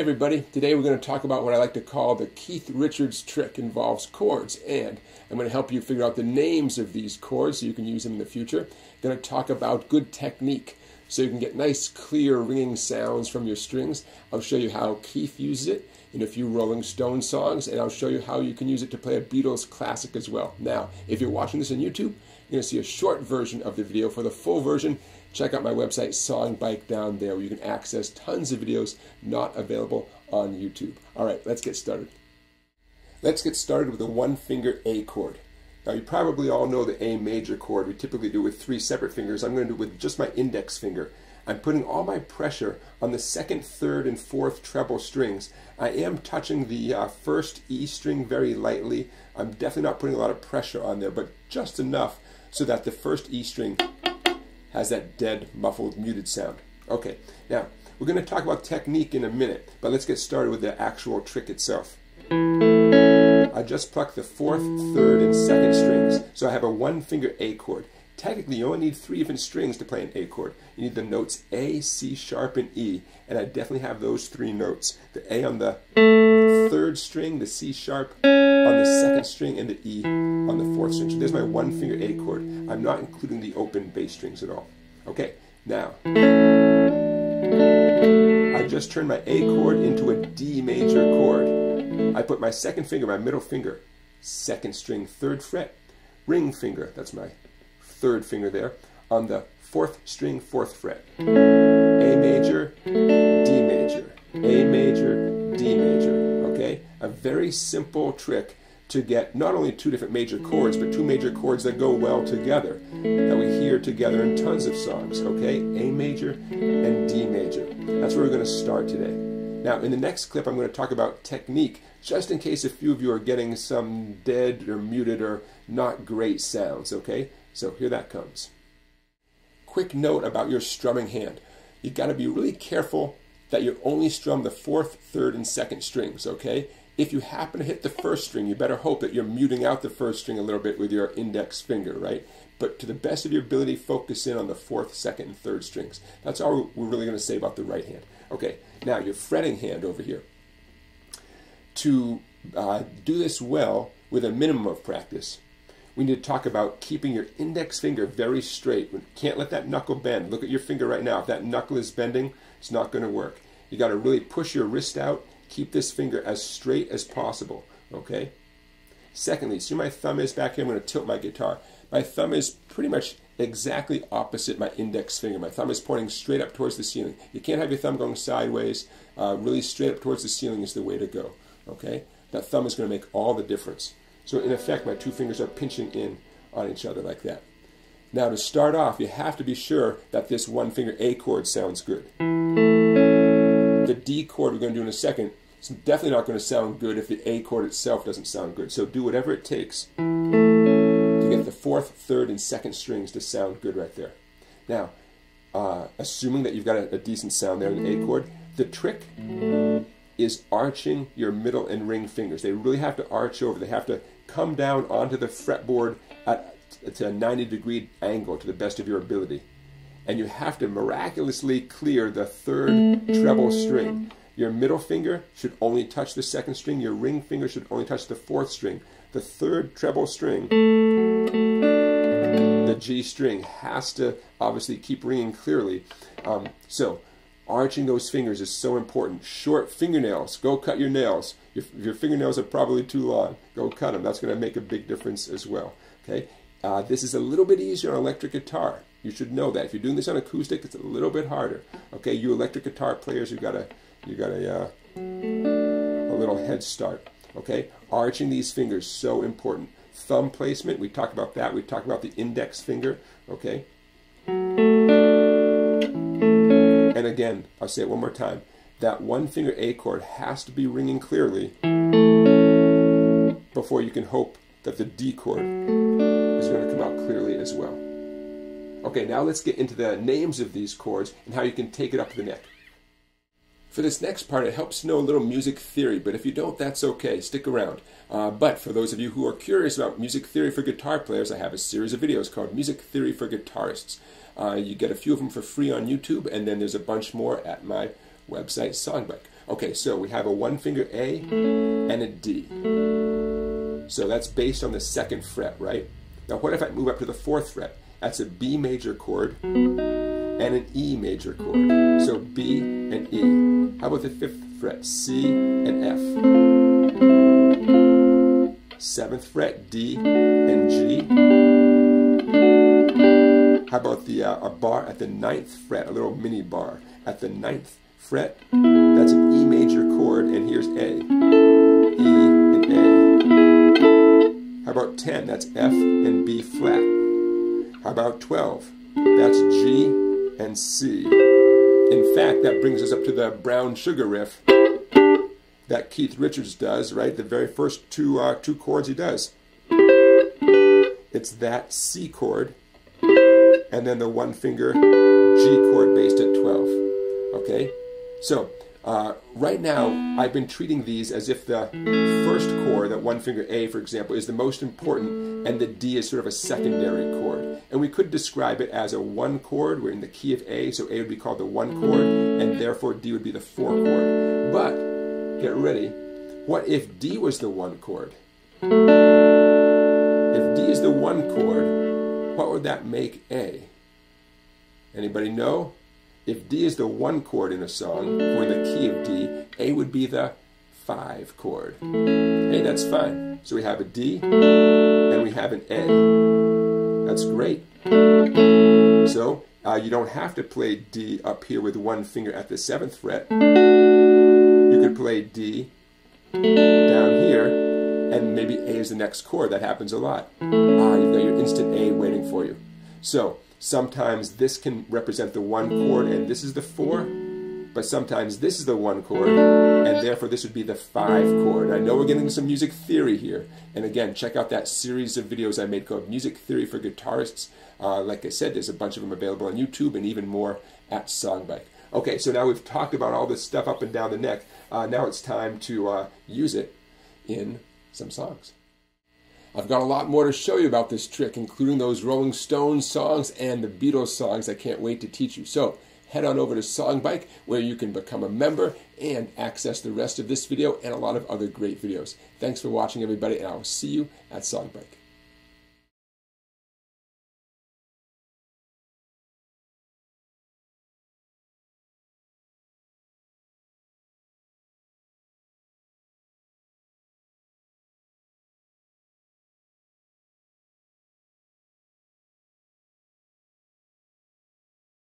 everybody, today we're going to talk about what I like to call the Keith Richards trick. Involves chords, and I'm going to help you figure out the names of these chords so you can use them in the future. I'm going to talk about good technique so you can get nice clear ringing sounds from your strings. I'll show you how Keith uses it in a few Rolling Stone songs, and I'll show you how you can use it to play a Beatles classic as well. Now, if you're watching this on YouTube, you're going to see a short version of the video. For the full version, check out my website, Songbike, down there, where you can access tons of videos not available on YouTube. All right, let's get started. Let's get started with the one-finger A chord. Now, you probably all know the A major chord. We typically do it with 3 separate fingers. I'm going to do it with just my index finger. I'm putting all my pressure on the 2nd, 3rd, and 4th treble strings. I am touching the first E string very lightly. I'm definitely not putting a lot of pressure on there, but just enough so that the first E string has that dead, muffled, muted sound. Okay, now we're going to talk about technique in a minute, but let's get started with the actual trick itself. I just plucked the 4th, 3rd, and 2nd strings, so I have a one-finger A chord. Technically, you only need 3 different strings to play an A chord. You need the notes A, C sharp, and E, and I definitely have those 3 notes. The A on the 3rd string, the C sharp on the 2nd string, and the E on the 4th string. So there's my one-finger A chord. I'm not including the open bass strings at all. Okay, now, I just turned my A chord into a D major chord. I put my 2nd finger, my middle finger, 2nd string, 3rd fret, ring finger, that's my 3rd finger there, on the 4th string, 4th fret. A major, D major, A major, D major, okay? A very simple trick to get not only 2 different major chords, but 2 major chords that go well together, that we hear together in tons of songs, okay? A major and D major. That's where we're going to start today. Now, in the next clip, I'm going to talk about technique, just in case a few of you are getting some dead or muted or not great sounds, okay? So here that comes. Quick note about your strumming hand. You've got to be really careful that you only strum the 4th, 3rd, and 2nd strings, okay? If you happen to hit the 1st string, you better hope that you're muting out the 1st string a little bit with your index finger, right? But to the best of your ability, focus in on the 4th, 2nd, and 3rd strings. That's all we're really going to say about the right hand. Okay, now your fretting hand over here. To do this well with a minimum of practice, we need to talk about keeping your index finger very straight. We can't let that knuckle bend. Look at your finger right now. If that knuckle is bending, it's not going to work. You got to really push your wrist out. Keep this finger as straight as possible, okay? Secondly, see where my thumb is back here? I'm going to tilt my guitar. My thumb is pretty much exactly opposite my index finger. My thumb is pointing straight up towards the ceiling. You can't have your thumb going sideways. Really straight up towards the ceiling is the way to go, okay? That thumb is going to make all the difference. So in effect, my 2 fingers are pinching in on each other like that. Now to start off, you have to be sure that this one-finger A chord sounds good. The D chord we're going to do in a second, it's definitely not going to sound good if the A chord itself doesn't sound good. So do whatever it takes to get the 4th, 3rd, and 2nd strings to sound good right there. Now, assuming that you've got a decent sound there in the A chord, the trick is arching your middle and ring fingers. They really have to arch over. They have to come down onto the fretboard at a 90-degree angle to the best of your ability. And you have to miraculously clear the 3rd treble string. Your middle finger should only touch the 2nd string. Your ring finger should only touch the 4th string. The 3rd treble string, the G string, has to obviously keep ringing clearly. So arching those fingers is so important. Short fingernails, go cut your nails. Your fingernails are probably too long. Go cut them. That's going to make a big difference as well. Okay, this is a little bit easier on electric guitar. You should know that. If you're doing this on acoustic, it's a little bit harder. Okay, you electric guitar players, you got a little head start. Okay, arching these fingers, so important. Thumb placement, we talked about that. We talked about the index finger. Okay. And again, I'll say it one more time. That one-finger A chord has to be ringing clearly before you can hope that the D chord is going to come out clearly as well. Okay, now let's get into the names of these chords and how you can take it up to the neck. For this next part, it helps to know a little music theory, but if you don't, that's okay. Stick around. But for those of you who are curious about music theory for guitar players, I have a series of videos called Music Theory for Guitarists. You get a few of them for free on YouTube, and then there's a bunch more at my website, Songbike. Okay, so we have a one finger A and a D. So that's based on the 2nd fret, right? Now what if I move up to the 4th fret? That's a B major chord and an E major chord. So B and E. How about the 5th fret? C and F. 7th fret, D and G. How about the a bar at the 9th fret, a little mini bar at the 9th fret? That's an E major chord, and here's A. E and A. How about 10? That's F and B flat. How about 12? That's G and C. In fact, that brings us up to the brown sugar riff that Keith Richards does, right? The very first two chords he does. It's that C chord, and then the one finger G chord based at 12. Okay? So, right now, I've been treating these as if the first chord, that one finger A, for example, is the most important, and the D is sort of a secondary chord. And we could describe it as a 1 chord. We're in the key of A, so A would be called the 1 chord, and therefore D would be the 4 chord. But, get ready, what if D was the 1 chord? If D is the 1 chord, what would that make A? Anybody know? If D is the 1 chord in a song, or in the key of D, A would be the 5 chord. Hey, that's fine. So we have a D, and we have an A. That's great. So, you don't have to play D up here with one finger at the 7th fret. You could play D down here, and maybe A is the next chord. That happens a lot. You've got your instant A waiting for you. So, sometimes this can represent the 1 chord and this is the 4, but sometimes this is the 1 chord and therefore this would be the 5 chord. I know we're getting into some music theory here, and again, check out that series of videos I made called Music Theory for Guitarists. Like I said, there's a bunch of them available on YouTube and even more at Songbike. Okay, so now we've talked about all this stuff up and down the neck. Now it's time to use it in some songs. I've got a lot more to show you about this trick, including those Rolling Stones songs and the Beatles songs I can't wait to teach you. So head on over to Songbike, where you can become a member and access the rest of this video and a lot of other great videos. Thanks for watching, everybody, and I will see you at Songbike.